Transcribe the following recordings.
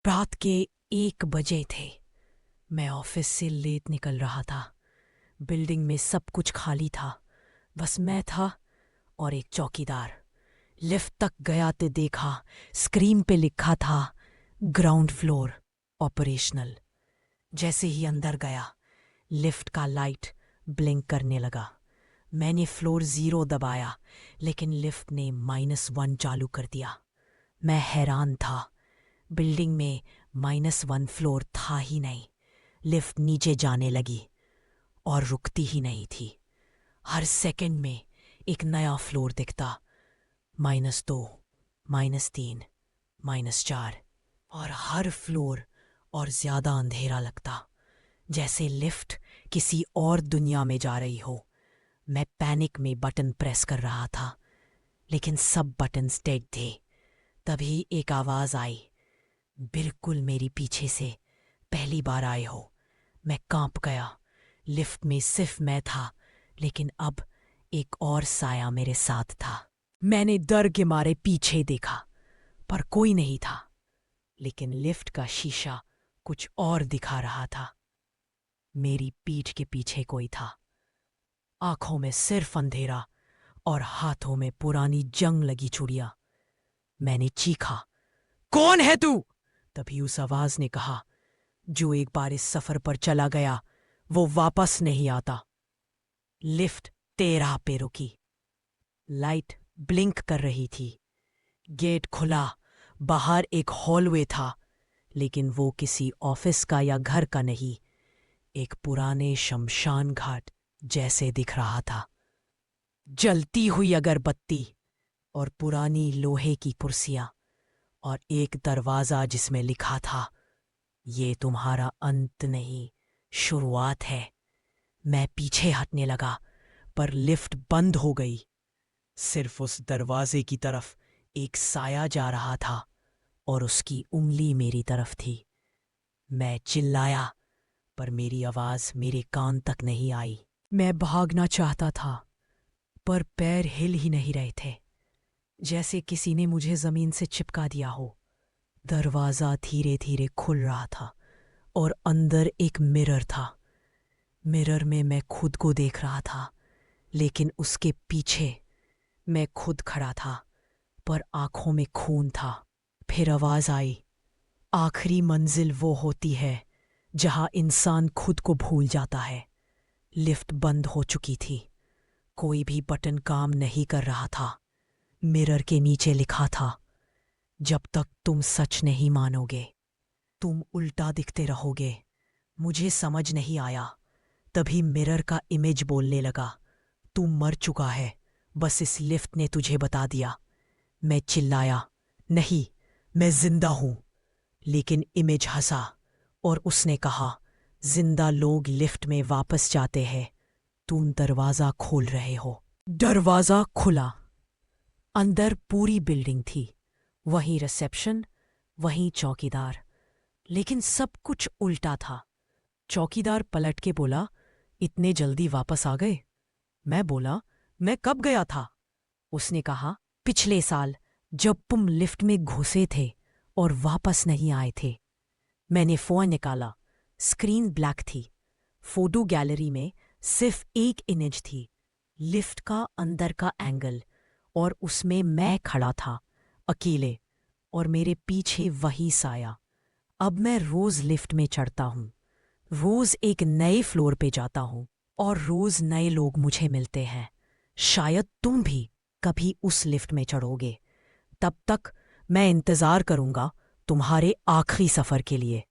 रात के 1 बजे थे। मैं ऑफिस से लेट निकल रहा था। बिल्डिंग में सब कुछ खाली था, बस मैं था और एक चौकीदार। लिफ्ट तक गया तो देखा स्क्रीन पे लिखा था ग्राउंड फ्लोर ऑपरेशनल। जैसे ही अंदर गया लिफ्ट का लाइट ब्लिंक करने लगा। मैंने फ्लोर 0 दबाया, लेकिन लिफ्ट ने -1 चालू कर दिया। मैं हैरान था। बिल्डिंग में -1 फ्लोर था ही नहीं। लिफ्ट नीचे जाने लगी और रुकती ही नहीं थी। हर सेकंड में एक नया फ्लोर दिखता। -2, -3, -4, और हर फ्लोर और ज्यादा अंधेरा लगता, जैसे लिफ्ट किसी और दुनिया में जा रही हो। मैं पैनिक में बटन प्रेस कर रहा था, लेकिन सब बटन्स डेड थे। तभी एक आवाज आई, बिल्कुल मेरी पीछे से। पहली बार आए हो। मैं कांप गया। लिफ्ट में सिर्फ मैं था, लेकिन अब एक और साया मेरे साथ था। मैंने डर के मारे पीछे देखा, पर कोई नहीं था। लेकिन लिफ्ट का शीशा कुछ और दिखा रहा था। मेरी पीठ के पीछे कोई था। आंखों में सिर्फ अंधेरा और हाथों में पुरानी जंग लगी चूड़ियां। मैंने चीखा, कौन है तू? तभी उस आवाज ने कहा, जो एक बार इस सफर पर चला गया वो वापस नहीं आता। लिफ्ट 13 पे रुकी। लाइट ब्लिंक कर रही थी। गेट खुला। बाहर एक हॉलवे था, लेकिन वो किसी ऑफिस का या घर का नहीं, एक पुराने शमशान घाट जैसे दिख रहा था। जलती हुई अगरबत्ती और पुरानी लोहे की कुर्सियां और एक दरवाजा जिसमें लिखा था, ये तुम्हारा अंत नहीं, शुरुआत है। मैं पीछे हटने लगा, पर लिफ्ट बंद हो गई। सिर्फ उस दरवाजे की तरफ एक साया जा रहा था और उसकी उंगली मेरी तरफ थी। मैं चिल्लाया, पर मेरी आवाज मेरे कान तक नहीं आई। मैं भागना चाहता था, पर पैर हिल ही नहीं रहे थे, जैसे किसी ने मुझे जमीन से चिपका दिया हो। दरवाजा धीरे धीरे खुल रहा था और अंदर एक मिरर था। मिरर में मैं खुद को देख रहा था, लेकिन उसके पीछे मैं खुद खड़ा था, पर आंखों में खून था। फिर आवाज आई, आखिरी मंजिल वो होती है जहां इंसान खुद को भूल जाता है। लिफ्ट बंद हो चुकी थी। कोई भी बटन काम नहीं कर रहा था। मिरर के नीचे लिखा था, जब तक तुम सच नहीं मानोगे तुम उल्टा दिखते रहोगे। मुझे समझ नहीं आया। तभी मिरर का इमेज बोलने लगा, तू मर चुका है, बस इस लिफ्ट ने तुझे बता दिया। मैं चिल्लाया, नहीं, मैं जिंदा हूं। लेकिन इमेज हंसा और उसने कहा, जिंदा लोग लिफ्ट में वापस जाते हैं, तुम दरवाजा खोल रहे हो। दरवाजा खुला। अंदर पूरी बिल्डिंग थी। वहीं रिसेप्शन, वहीं चौकीदार, लेकिन सब कुछ उल्टा था। चौकीदार पलट के बोला, इतने जल्दी वापस आ गए? मैं बोला, मैं कब गया था? उसने कहा, पिछले साल, जब तुम लिफ्ट में घुसे थे और वापस नहीं आए थे। मैंने फोन निकाला। स्क्रीन ब्लैक थी। फोटो गैलरी में सिर्फ एक इमेज थी, लिफ्ट का अंदर का एंगल, और उसमें मैं खड़ा था, अकेले, और मेरे पीछे वही साया। अब मैं रोज लिफ्ट में चढ़ता हूं, रोज एक नए फ्लोर पे जाता हूं, और रोज नए लोग मुझे मिलते हैं। शायद तुम भी कभी उस लिफ्ट में चढ़ोगे। तब तक मैं इंतजार करूंगा तुम्हारे आखिरी सफर के लिए।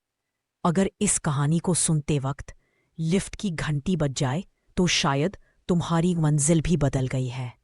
अगर इस कहानी को सुनते वक्त लिफ्ट की घंटी बज जाए, तो शायद तुम्हारी मंजिल भी बदल गई है।